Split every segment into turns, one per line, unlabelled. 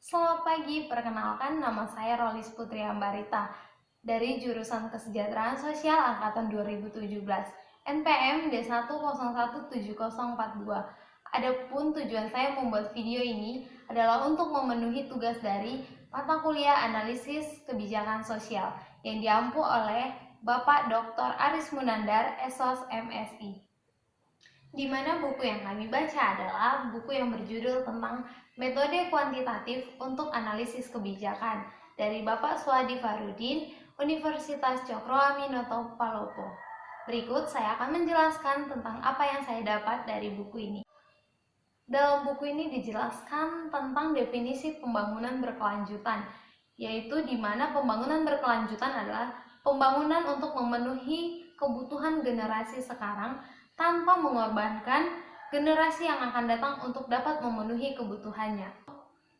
Selamat pagi, perkenalkan nama saya Rolis Putri Ambarita dari jurusan Kesejahteraan Sosial Angkatan 2017, NPM D1017042. Adapun tujuan saya membuat video ini adalah untuk memenuhi tugas dari mata kuliah Analisis Kebijakan Sosial yang diampu oleh Bapak Dr. Aris Munandar, SOS MSI. Di mana buku yang kami baca adalah buku yang berjudul tentang metode kuantitatif untuk analisis kebijakan dari Bapak Suadi Farudin, Universitas Cokro Aminoto Palopo. Berikut saya akan menjelaskan tentang apa yang saya dapat dari buku ini. Dalam buku ini dijelaskan tentang definisi pembangunan berkelanjutan, yaitu di mana pembangunan berkelanjutan adalah pembangunan untuk memenuhi kebutuhan generasi sekarang tanpa mengorbankan generasi yang akan datang untuk dapat memenuhi kebutuhannya.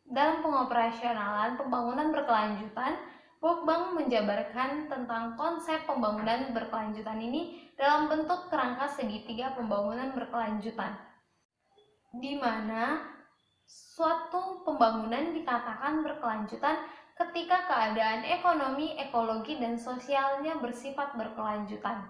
Dalam pengoperasionalan pembangunan berkelanjutan, World Bank menjabarkan tentang konsep pembangunan berkelanjutan ini dalam bentuk kerangka segitiga pembangunan berkelanjutan, di mana suatu pembangunan dikatakan berkelanjutan ketika keadaan ekonomi, ekologi, dan sosialnya bersifat berkelanjutan.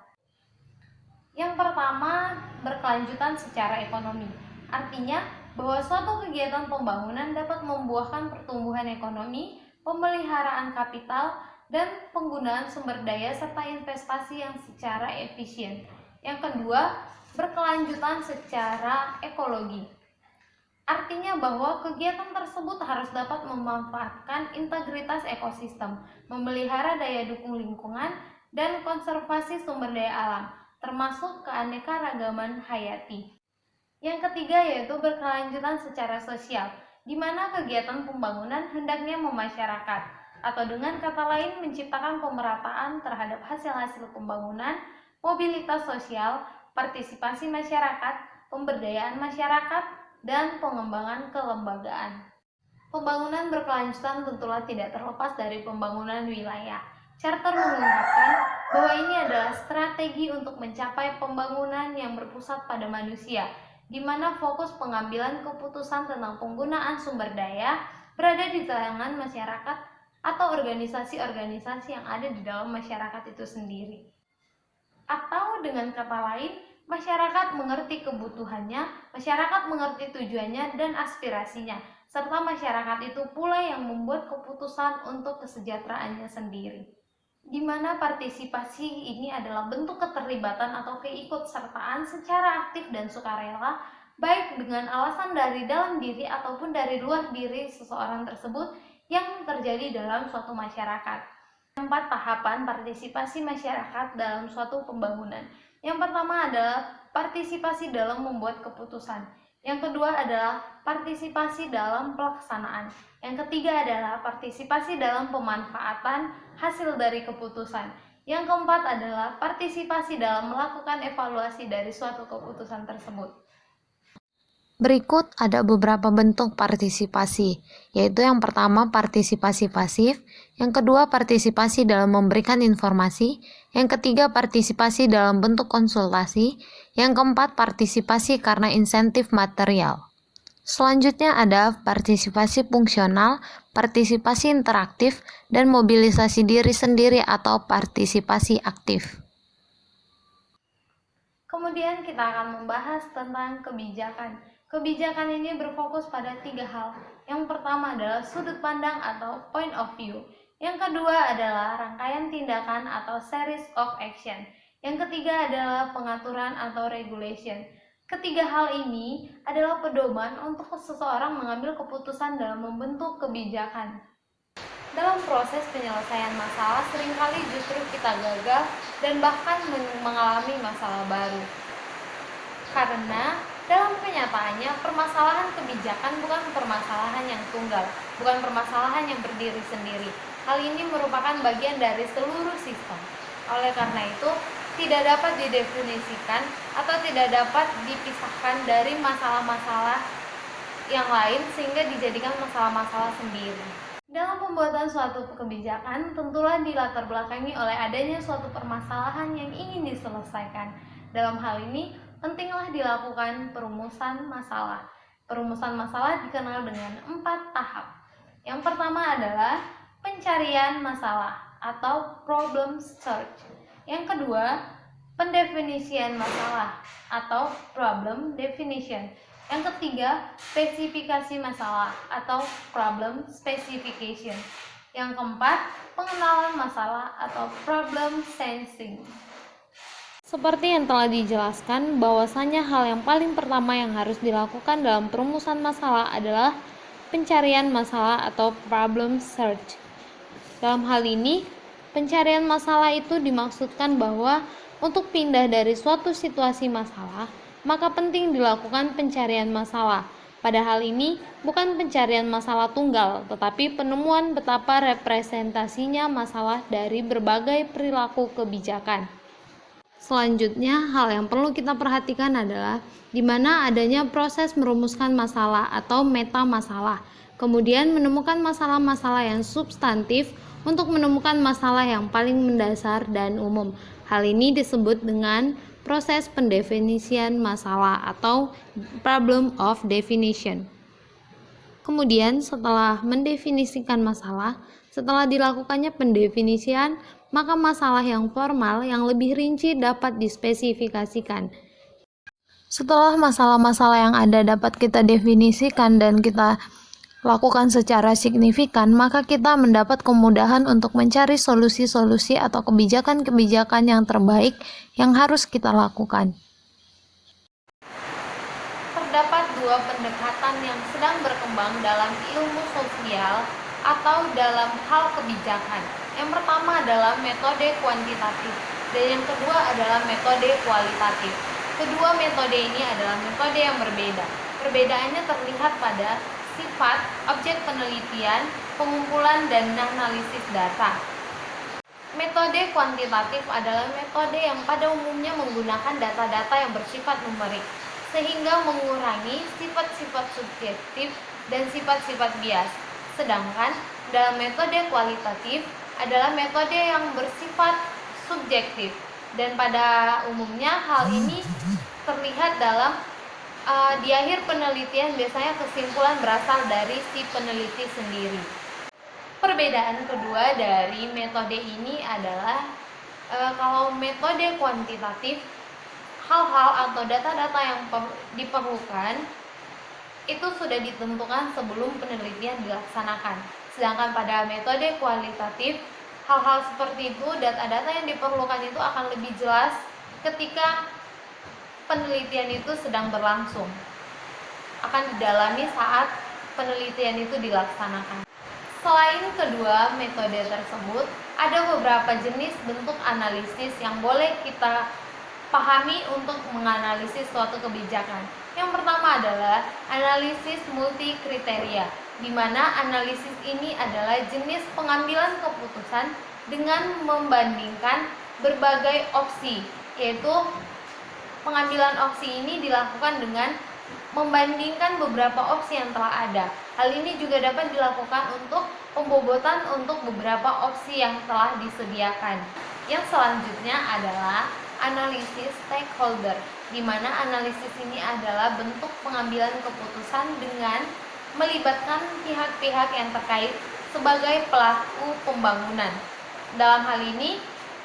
Yang pertama, berkelanjutan secara ekonomi. Artinya bahwa suatu kegiatan pembangunan dapat membuahkan pertumbuhan ekonomi, pemeliharaan kapital, dan penggunaan sumber daya serta investasi yang secara efisien. Yang kedua, berkelanjutan secara ekologi. Artinya bahwa kegiatan tersebut harus dapat memanfaatkan integritas ekosistem, memelihara daya dukung lingkungan, dan konservasi sumber daya alam, termasuk keanekaragaman hayati. Yang ketiga yaitu berkelanjutan secara sosial, di mana kegiatan pembangunan hendaknya memasyarakat, atau dengan kata lain menciptakan pemerataan terhadap hasil-hasil pembangunan, mobilitas sosial, partisipasi masyarakat, pemberdayaan masyarakat, dan pengembangan kelembagaan. Pembangunan berkelanjutan tentulah tidak terlepas dari pembangunan wilayah. Charter mengungkapkan bahwa ini adalah strategi untuk mencapai pembangunan yang berpusat pada manusia, di mana fokus pengambilan keputusan tentang penggunaan sumber daya berada di tangan masyarakat atau organisasi-organisasi yang ada di dalam masyarakat itu sendiri. Atau dengan kata lain, masyarakat mengerti kebutuhannya, masyarakat mengerti tujuannya dan aspirasinya, serta masyarakat itu pula yang membuat keputusan untuk kesejahteraannya sendiri. Di mana partisipasi ini adalah bentuk keterlibatan atau keikutsertaan secara aktif dan sukarela, baik dengan alasan dari dalam diri ataupun dari luar diri seseorang tersebut yang terjadi dalam suatu masyarakat. 4 tahapan partisipasi masyarakat dalam suatu pembangunan. Yang pertama adalah partisipasi dalam membuat keputusan. Yang kedua adalah partisipasi dalam pelaksanaan. Yang ketiga adalah partisipasi dalam pemanfaatan hasil dari keputusan. Yang keempat adalah partisipasi dalam melakukan evaluasi dari suatu keputusan tersebut.
Berikut ada beberapa bentuk partisipasi, yaitu yang pertama partisipasi pasif, yang kedua partisipasi dalam memberikan informasi, yang ketiga partisipasi dalam bentuk konsultasi, yang keempat partisipasi karena insentif material. Selanjutnya ada partisipasi fungsional, partisipasi interaktif, dan mobilisasi diri sendiri atau partisipasi aktif.
Kemudian kita akan membahas tentang kebijakan. Kebijakan ini berfokus pada 3 hal. Yang pertama adalah sudut pandang atau point of view. Yang kedua adalah rangkaian tindakan atau series of action. Yang ketiga adalah pengaturan atau regulation. Ketiga hal ini adalah pedoman untuk seseorang mengambil keputusan dalam membentuk kebijakan. Dalam proses penyelesaian masalah, seringkali justru kita gagal dan bahkan mengalami masalah baru. Karena dalam kenyataannya, permasalahan kebijakan bukan permasalahan yang tunggal, bukan permasalahan yang berdiri sendiri. Hal ini merupakan bagian dari seluruh sistem. Oleh karena itu, tidak dapat didefinisikan atau tidak dapat dipisahkan dari masalah-masalah yang lain sehingga dijadikan masalah-masalah sendiri. Dalam pembuatan suatu kebijakan, tentulah dilatar belakangi oleh adanya suatu permasalahan yang ingin diselesaikan. Dalam hal ini, pentinglah dilakukan perumusan masalah. Perumusan masalah dikenal dengan 4 tahap. Yang pertama adalah pencarian masalah atau problem search. Yang kedua, pendefinisian masalah atau problem definition. Yang ketiga, spesifikasi masalah atau problem specification. Yang keempat, pengenalan masalah atau problem sensing.
Seperti yang telah dijelaskan, bahwasanya hal yang paling pertama yang harus dilakukan dalam perumusan masalah adalah pencarian masalah atau problem search. Dalam hal ini, pencarian masalah itu dimaksudkan bahwa untuk pindah dari suatu situasi masalah, maka penting dilakukan pencarian masalah. Pada hal ini, bukan pencarian masalah tunggal, tetapi penemuan betapa representasinya masalah dari berbagai perilaku kebijakan. Selanjutnya, hal yang perlu kita perhatikan adalah di mana adanya proses merumuskan masalah atau meta masalah, kemudian menemukan masalah-masalah yang substantif untuk menemukan masalah yang paling mendasar dan umum. Hal ini disebut dengan proses pendefinisian masalah atau problem of definition. Kemudian setelah mendefinisikan masalah, setelah dilakukannya pendefinisian, maka masalah yang formal yang lebih rinci dapat dispesifikasikan. Setelah masalah-masalah yang ada dapat kita definisikan dan kita lakukan secara signifikan, maka kita mendapat kemudahan untuk mencari solusi-solusi atau kebijakan-kebijakan yang terbaik yang harus kita lakukan.
Terdapat dua pendekatan yang sedang berkembang dalam ilmu sosial atau dalam hal kebijakan. Yang pertama adalah metode kuantitatif dan yang kedua adalah metode kualitatif. Kedua metode ini adalah metode yang berbeda. Perbedaannya terlihat pada sifat, objek penelitian, pengumpulan, dan analisis data. Metode kuantitatif adalah metode yang pada umumnya menggunakan data-data yang bersifat numerik, sehingga mengurangi sifat-sifat subjektif dan sifat-sifat bias. Sedangkan dalam metode kualitatif adalah metode yang bersifat subjektif, dan pada umumnya hal ini terlihat dalam di akhir penelitian biasanya kesimpulan berasal dari si peneliti sendiri. Perbedaan kedua dari metode ini adalah kalau metode kuantitatif, hal-hal atau data-data yang diperlukan itu sudah ditentukan sebelum penelitian dilaksanakan. Sedangkan pada metode kualitatif, hal-hal seperti itu, data-data yang diperlukan itu akan lebih jelas ketika penelitian itu sedang berlangsung, akan didalami saat penelitian itu dilaksanakan. Selain kedua metode tersebut, ada beberapa jenis bentuk analisis yang boleh kita pahami untuk menganalisis suatu kebijakan. Yang pertama adalah analisis multi kriteria, di mana analisis ini adalah jenis pengambilan keputusan dengan membandingkan berbagai opsi, yaitu pengambilan opsi ini dilakukan dengan membandingkan beberapa opsi yang telah ada. Hal ini juga dapat dilakukan untuk pembobotan untuk beberapa opsi yang telah disediakan. Yang selanjutnya adalah analisis stakeholder, di mana analisis ini adalah bentuk pengambilan keputusan dengan melibatkan pihak-pihak yang terkait sebagai pelaku pembangunan. Dalam hal ini,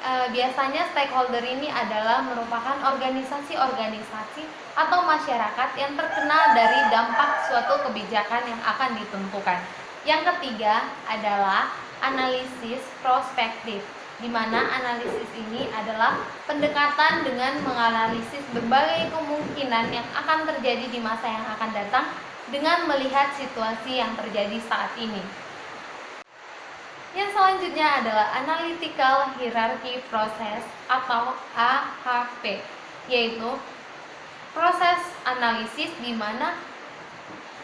biasanya stakeholder ini adalah merupakan organisasi-organisasi atau masyarakat yang terkena dari dampak suatu kebijakan yang akan ditentukan. Yang ketiga adalah analisis prospektif, di mana analisis ini adalah pendekatan dengan menganalisis berbagai kemungkinan yang akan terjadi di masa yang akan datang dengan melihat situasi yang terjadi saat ini. Yang selanjutnya adalah Analytical Hierarchy Process atau AHP, yaitu proses analisis di mana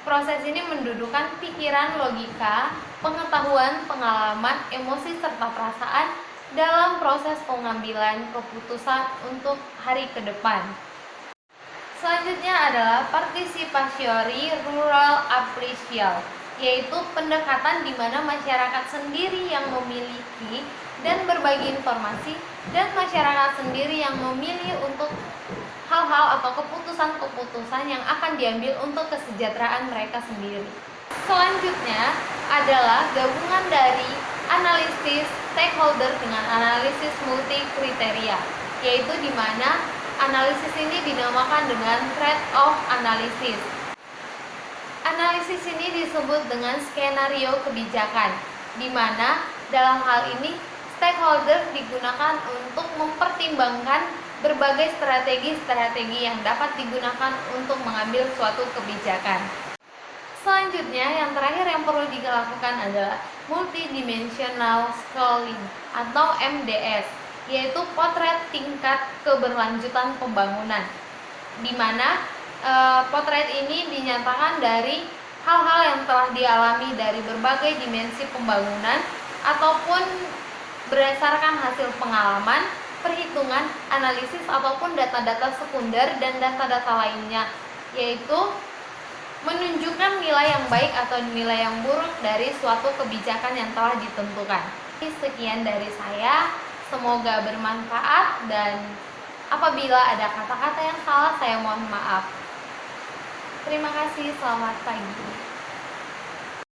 proses ini mendudukan pikiran, logika, pengetahuan, pengalaman, emosi, serta perasaan dalam proses pengambilan keputusan untuk hari ke depan. Selanjutnya adalah Participatory Rural Appraisal, yaitu pendekatan di mana masyarakat sendiri yang memiliki dan berbagi informasi dan masyarakat sendiri yang memilih untuk hal-hal atau keputusan-keputusan yang akan diambil untuk kesejahteraan mereka sendiri. Selanjutnya adalah gabungan dari analisis stakeholder dengan analisis multi kriteria, yaitu di mana analisis ini dinamakan dengan trade-off analysis. Analisis ini disebut dengan skenario kebijakan, di mana dalam hal ini stakeholder digunakan untuk mempertimbangkan berbagai strategi-strategi yang dapat digunakan untuk mengambil suatu kebijakan. Selanjutnya, yang terakhir yang perlu dilakukan adalah multidimensional scrolling atau MDS, yaitu potret tingkat keberlanjutan pembangunan, di mana potret ini dinyatakan dari hal-hal yang telah dialami dari berbagai dimensi pembangunan ataupun berdasarkan hasil pengalaman, perhitungan, analisis ataupun data-data sekunder dan data-data lainnya, yaitu menunjukkan nilai yang baik atau nilai yang buruk dari suatu kebijakan yang telah ditentukan. Sekian dari saya, semoga bermanfaat, dan apabila ada kata-kata yang salah saya mohon maaf. Terima kasih, selamat pagi.